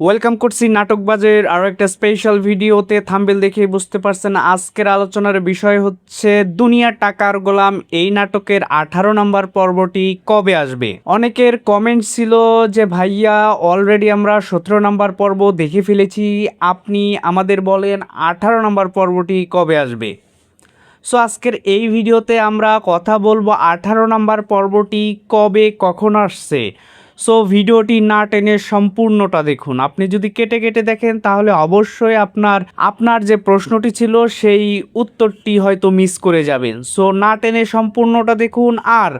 Welcome করছি নাটকবাজের আরও একটা স্পেশাল ভিডিওতে। থাম্বনেল দেখেই বুঝতে পারছেন আজকের আলোচনার বিষয় হচ্ছে দুনিয়া টাকার গোলাম এই নাটকের 18 নম্বর পর্বটি কবে আসবে। অনেকের কমেন্ট ছিল যে ভাইয়া অলরেডি আমরা 17 নম্বর পর্ব দেখে ফেলেছি, আপনি আমাদের বলেন 18 নম্বর পর্বটি কবে আসবে। সো আজকের এই ভিডিওতে আমরা কথা বলবো 18 নম্বর পর্বটি কবে কখন আসছে। সো ভিডিওটি না টেনে সম্পূর্ণটা দেখুন। আপনি যদি কেটে কেটে দেখেন তাহলে অবশ্যই আপনার যে প্রশ্নটি ছিল সেই উত্তরটি হয়তো মিস করে যাবেন। সো না টেনে সম্পূর্ণটা দেখুন। আর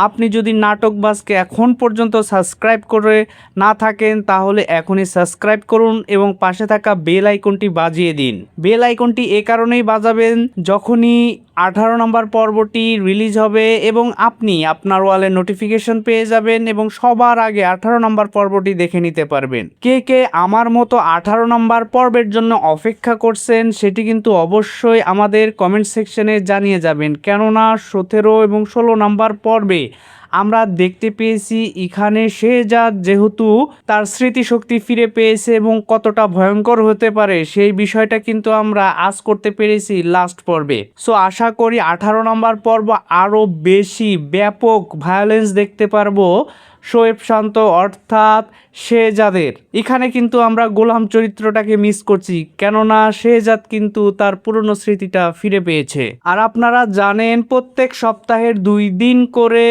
আপনি যদি নাটকবাজকে এখন পর্যন্ত সাবস্ক্রাইব করে না থাকেন তাহলে এখনই সাবস্ক্রাইব করুন এবং পাশে থাকা বেল আইকনটি বাজিয়ে দিন। বেল আইকনটি এ কারণেই বাজাবেন, যখনই 18 নম্বর পর্বটি রিলিজ হবে এবং আপনি আপনার ওয়ালে নোটিফিকেশন পেয়ে যাবেন এবং সবার আগে 18 নম্বর পর্বটি দেখে নিতে পারবেন। কে কে আমার মতো 18 নম্বর পর্বের জন্য অপেক্ষা করছেন সেটি কিন্তু অবশ্যই আমাদের কমেন্ট সেকশনে জানিয়ে যাবেন, কেননা 17 এবং 16 নম্বর পর্বে আমরা দেখতে পেয়েছি এখানে শেহজাদ যেহেতু তার স্মৃতিশক্তি ফিরে পেয়েছে এবং কতটা ভয়ঙ্কর হতে পারে সেই বিষয়টা কিন্তু আমরা আজ করতে পেরেছি লাস্ট পর্বে। সো আশা করি 18 নম্বর পর্ব আরও বেশি ব্যাপক ভায়োলেন্স দেখতে পারবো শোয়েব শান্ত অর্থাৎ শেহজাদের। এখানে কিন্তু আমরা গোলাম চরিত্রটাকে মিস করছি, কেননা শেহজাদ কিন্তু তার পুরনো স্মৃতিটা ফিরে পেয়েছে। আর আপনারা জানেন প্রত্যেক সপ্তাহের 2 দিন করে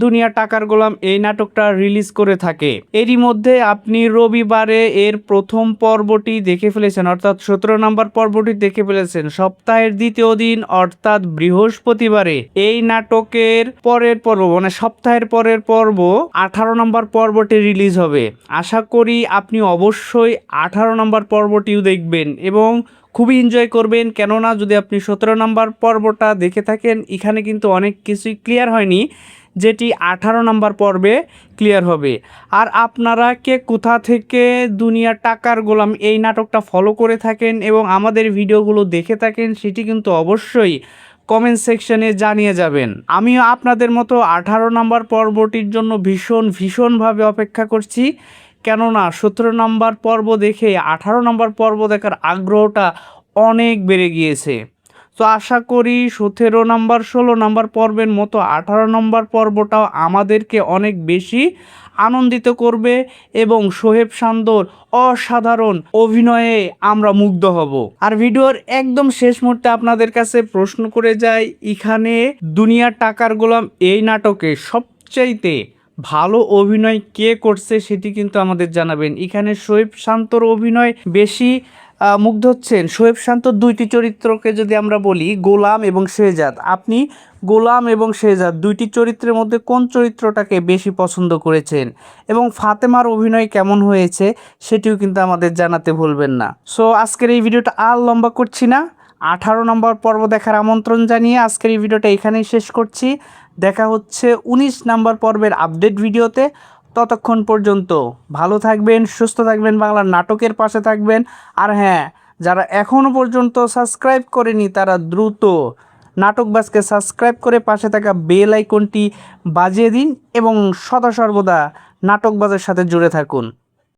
দুনিয়া টাকার গোলাম এই নাটকটা রিলিজ করে থাকে। এরই মধ্যে আপনি রবিবারে এর প্রথম পর্বটি দেখে ফেলেছেন, অর্থাৎ 17 নম্বর পর্বটি দেখে ফেলেছেন। সপ্তাহের দ্বিতীয় দিন অর্থাৎ বৃহস্পতিবারে এই নাটকের পরের পর্ব মানে সপ্তাহের পরের পর্ব 18 নম্বর পর্বটি রিলিজ হবে। আশা করি আপনি অবশ্যই 18 নম্বর পর্বটিও দেখবেন এবং খুবই এনজয় করবেন, কেননা যদি আপনি 17 নম্বর পর্বটা দেখে থাকেন এখানে কিন্তু অনেক কিছুই ক্লিয়ার হয়নি যেটি 18 নম্বর পর্বে ক্লিয়ার হবে। আর আপনারা কে কোথা থেকে দুনিয়া টাকার গোলাম এই নাটকটা ফলো করে থাকেন এবং আমাদের ভিডিওগুলো দেখে থাকেন সেটি কিন্তু অবশ্যই কমেন্ট সেকশনে জানিয়ে যাবেন। আমিও আপনাদের মতো 18 নম্বর পর্বটির জন্য ভীষণভাবে অপেক্ষা করছি, কেননা 17 নম্বর পর্ব দেখে 18 নম্বর পর্ব দেখার আগ্রহটা অনেক বেড়ে গিয়েছে। তো আশা করি 17 নম্বর 16 নম্বর পর্বের মতো 18 নম্বর পর্বটাও আমাদেরকে অনেক বেশি আনন্দিত করবে এবং শোয়েব শান্তর অসাধারণ অভিনয়ে আমরা মুগ্ধ হব। আর ভিডিওর একদম শেষ মুহূর্তে আপনাদের কাছে প্রশ্ন করে যাই, এখানে দুনিয়া টাকার গোলাম এই নাটকে সবচাইতে ভালো অভিনয় কে করছে সেটি কিন্তু আমাদের জানাবেন। এখানে শোয়েব শান্তর অভিনয় বেশি মুগ্ধ হচ্ছেন। শোয়েব শান্তর 2টি চরিত্রকে যদি আমরা বলি, গোলাম এবং শেহজাদ, আপনি গোলাম এবং শেহজাদ 2টি চরিত্রের মধ্যে কোন চরিত্রটাকে বেশি পছন্দ করেছেন এবং ফাতেমার অভিনয় কেমন হয়েছে সেটিও কিন্তু আমাদের জানাতে ভুলবেন না। সো আজকের এই ভিডিওটা আর লম্বা করছি না, 18 নম্বর পর্ব দেখার আমন্ত্রণ জানিয়ে আজকের এই ভিডিওটা এখানেই শেষ করছি। দেখা হচ্ছে 19 নম্বর পর্বের আপডেট ভিডিওতে। ততক্ষণ পর্যন্ত ভালো থাকবেন, সুস্থ থাকবেন, বাংলা নাটকের পাশে থাকবেন। আর হ্যাঁ, যারা এখনও পর্যন্ত সাবস্ক্রাইব করেনি তারা দ্রুত নাটকবাজকে সাবস্ক্রাইব করে পাশে থাকা বেল আইকনটি বাজিয়ে দিন এবং সদা সর্বদা নাটকবাজের সাথে জুড়ে থাকুন।